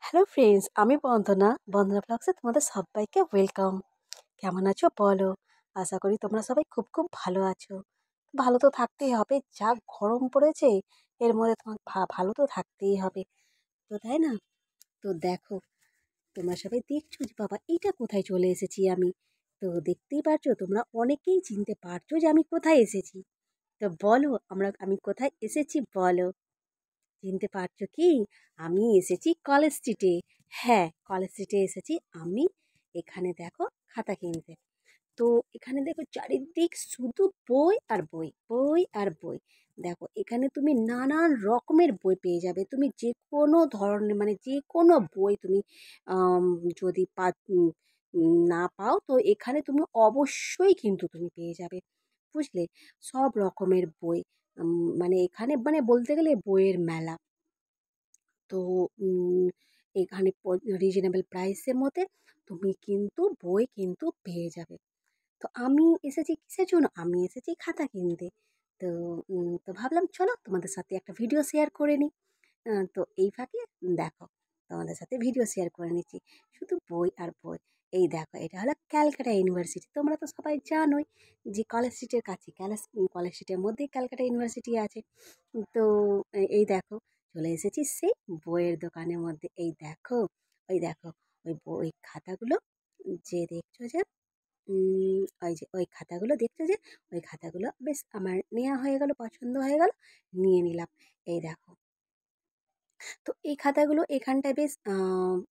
Hello friends, আমি বন্দনা। বন্দনা ব্লগসে তোমাদের সবাইকে ওয়েলকাম। কেমন আছো বলো? আশা করি তোমরা সবাই খুব খুব ভালো আছো। ভালো তো থাকতেই হবে, যা গরম পড়েছে এর মধ্যে তোমার ভালো তো থাকতেই হবে, তো তাই না? তো দেখো, তোমরা সবাই দেখছো যে বাবা এইটা কোথায় চলে এসেছি আমি। তো দেখতেই পারছো, তোমরা অনেকেই চিনতে পারছো যে আমি কোথায় এসেছি। তো বলো, আমি কোথায় এসেছি বলো? চিনতে পারছো কি? আমি এসেছি কলেজ স্ট্রিটে। হ্যাঁ, কলেজ স্ট্রিটে এসেছি আমি। এখানে দেখো, খাতা কিনতে। তো এখানে দেখো চারিদিক শুধু বই আর বই, বই আর বই। দেখো এখানে তুমি নানান রকমের বই পেয়ে যাবে। তুমি যে কোনো ধরনের, মানে যে কোনো বই তুমি আম, যদি না পাও, তো এখানে তুমি অবশ্যই কিন্তু তুমি পেয়ে যাবে। বুঝলে? সব রকমের বই। মানে এখানে মানে বলতে গেলে বইয়ের মেলা। তো এখানে রিজনেবল প্রাইসের মধ্যে তুমি কিন্তু বই কিন্তু পেয়ে যাবে। তো আমি এসেছি কিসের জন্য? আমি এসেছি খাতা কিনতে। তো তো ভাবলাম চলো তোমাদের সাথে একটা ভিডিও শেয়ার করে নিই। তো এই ফাঁকে দেখো, তোমাদের সাথে ভিডিও শেয়ার করে নিচ্ছি। শুধু বই আর বই। এই দেখো, এটা হলো ক্যালকাটা ইউনিভার্সিটি। তোমরা তো সবাই জানোই যে কলেজ স্ট্রিটের কাছে, কলেজ স্ট্রিটের মধ্যেই ক্যালকাটা ইউনিভার্সিটি আছে। তো এই দেখো, চলে এসেছি সেই বইয়ের দোকানের মধ্যে। এই দেখো, ওই দেখো, ওই বই খাতাগুলো যে দেখছো যে, ওই যে ওই খাতাগুলো দেখছো যে, ওই খাতাগুলো বেশ আমার নেওয়া হয়ে গেল, পছন্দ হয়ে গেল, নিয়ে নিলাম। এই দেখো, তো এই খাতাগুলো এখানটায় বেশ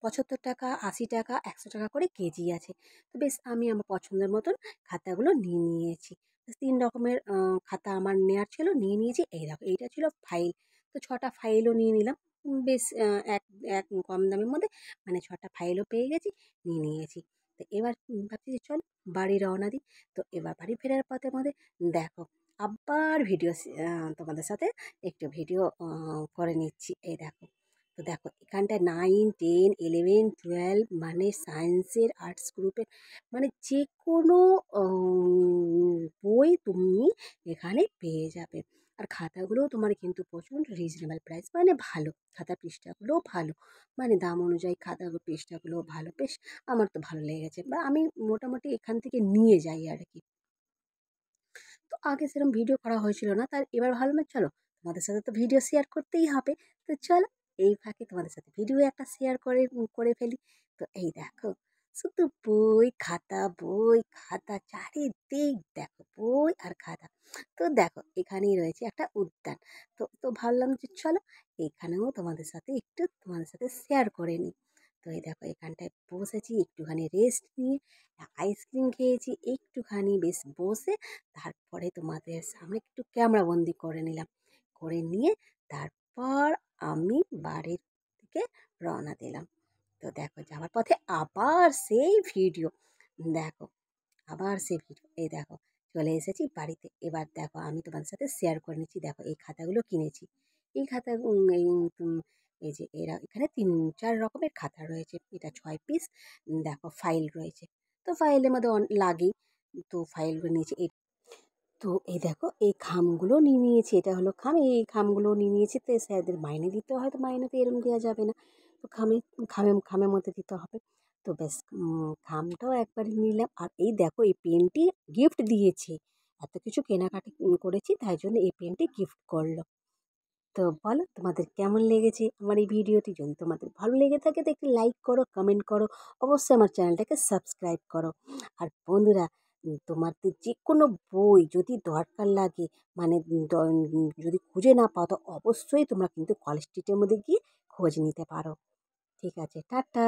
৭৫ টাকা, ৮০ টাকা, ১০০ টাকা করে কেজি আছে। তো বেশ আমি আমার পছন্দের মতন খাতাগুলো নিয়ে নিয়েছি। বেশ ৩ রকমের খাতা আমার নেওয়ার ছিল, নিয়ে নিয়েছি। এই দেখো, এইটা ছিল ফাইল। তো ৬টা ফাইলও নিয়ে নিলাম। বেশ এক এক কম দামের মধ্যে, মানে ৬টা ফাইলও পেয়ে গেছি, নিয়ে নিয়েছি। তো এবার ভাবছি যে চল বাড়ি রওনা দিই। তো এবার বাড়ি ফেরার পথে মধ্যে দেখো, আবার তোমাদের সাথে একটু ভিডিও করে নিচ্ছি। এই দেখো, তো দেখো এখানটায় 9, 10, 11, 12 মানে সায়েন্সের, আর্টস গ্রুপের, মানে যে কোনো বই তুমি এখানে পেয়ে যাবে। আর খাতাগুলোও তোমার কিন্তু প্রচণ্ড রিজনেবল প্রাইস, মানে ভালো। খাতা পৃষ্ঠাগুলোও ভালো, মানে দাম অনুযায়ী খাতা পৃষ্ঠাগুলোও ভালো। বেশ আমার তো ভালো লেগেছে, বা আমি মোটামুটি এখান থেকে নিয়ে যাই আর কি। তো আগে সেরকম ভিডিও করা হয়েছিল না, তার এবার ভাবলাম চলো তোমাদের সাথে তো ভিডিও শেয়ার করতেই হবে। তো চলো এই ফাঁকে তোমাদের সাথে ভিডিও একটা শেয়ার করে ফেলি। তো এই দেখো, শুধু বই খাতা চারিদিক দেখো, বই আর খাতা। তো দেখো এখানেই রয়েছে একটা উদ্যান। তো তো ভাবলাম যে চলো এখানেও তোমাদের সাথে শেয়ার করে নিই। তো এই দেখো, এখানটায় বসেছি একটুখানি রেস্ট নিয়ে, আইসক্রিম খেয়েছি একটুখানি, বেশ বসে তারপরে তোমাদের সামনে একটু ক্যামেরা বন্দি করে নিলাম। করে নিয়ে তারপর আমি বাড়ির দিকে রওনা দিলাম। তো দেখো, যাওয়ার পথে আবার সেই ভিডিও। দেখো, আবার সেই ভিডিও। এই দেখো, চলে এসেছি বাড়িতে। এবার দেখো, আমি তোমাদের সাথে শেয়ার করে নিচ্ছি। দেখো এই খাতাগুলো কিনেছি। এই খাতা এই যে এরা এখানে ৩-৪ রকমের খাতা রয়েছে। এটা ৬ পিস। দেখো ফাইল রয়েছে। তো ফাইলের মধ্যে লাগেই। তো ফাইলগুলো নিয়েছি। তো এই দেখো, এই খামগুলো নিয়ে নিয়েছি। এটা হলো খাম। এই খামগুলো নিয়ে নিয়েছি। তো স্যারদের মাইনে দিতে হয়, তো মাইনে তো এরকম দেওয়া যাবে না। তো খামের মধ্যে দিতে হবে। তো বেশ খামটাও একবারে নিলাম। আর এই দেখো, এই পেনটি গিফট দিয়েছে। এত কিছু কেনাকাটি করেছি, তাই জন্য এই পেনটি গিফট করলো। তো বলো তোমাদের কেমন লেগেছে আমার এই ভিডিওটি? যদি তোমাদের ভালো লেগে থাকে তো একটি লাইক করো, কমেন্ট করো, অবশ্যই আমার চ্যানেলটাকে সাবস্ক্রাইব করো। আর বন্ধুরা, তোমাদের যে কোনো বই যদি দরকার লাগে, মানে যদি খুঁজে না পাও, তো অবশ্যই তোমরা কিন্তু কলেজ স্ট্রিটের মধ্যে গিয়ে খোঁজ নিতে পারো। ঠিক আছে, টাটা।